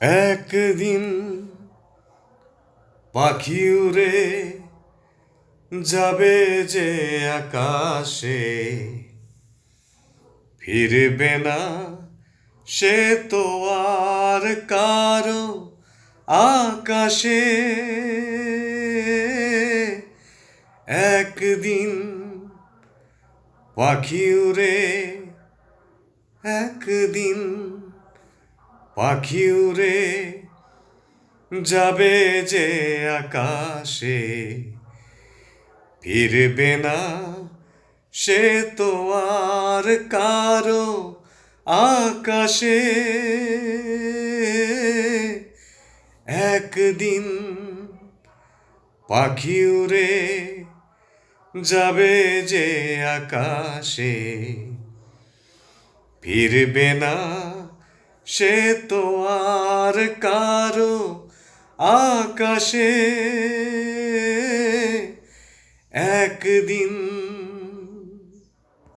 একদিন পাখি উড়ে যাবে যে আকাশে, ফিরবে না সে তো আর কারো আকাশে। একদিন পাখি উড়ে, একদিন পাখি উড়ে যাবে যে আকাশে, ফিরবে না সে তো আর কারো আকাশে। একদিন পাখি উড়ে যাবে যে আকাশে, ফিরবে না সে তো আর কারো আকাশে। একদিন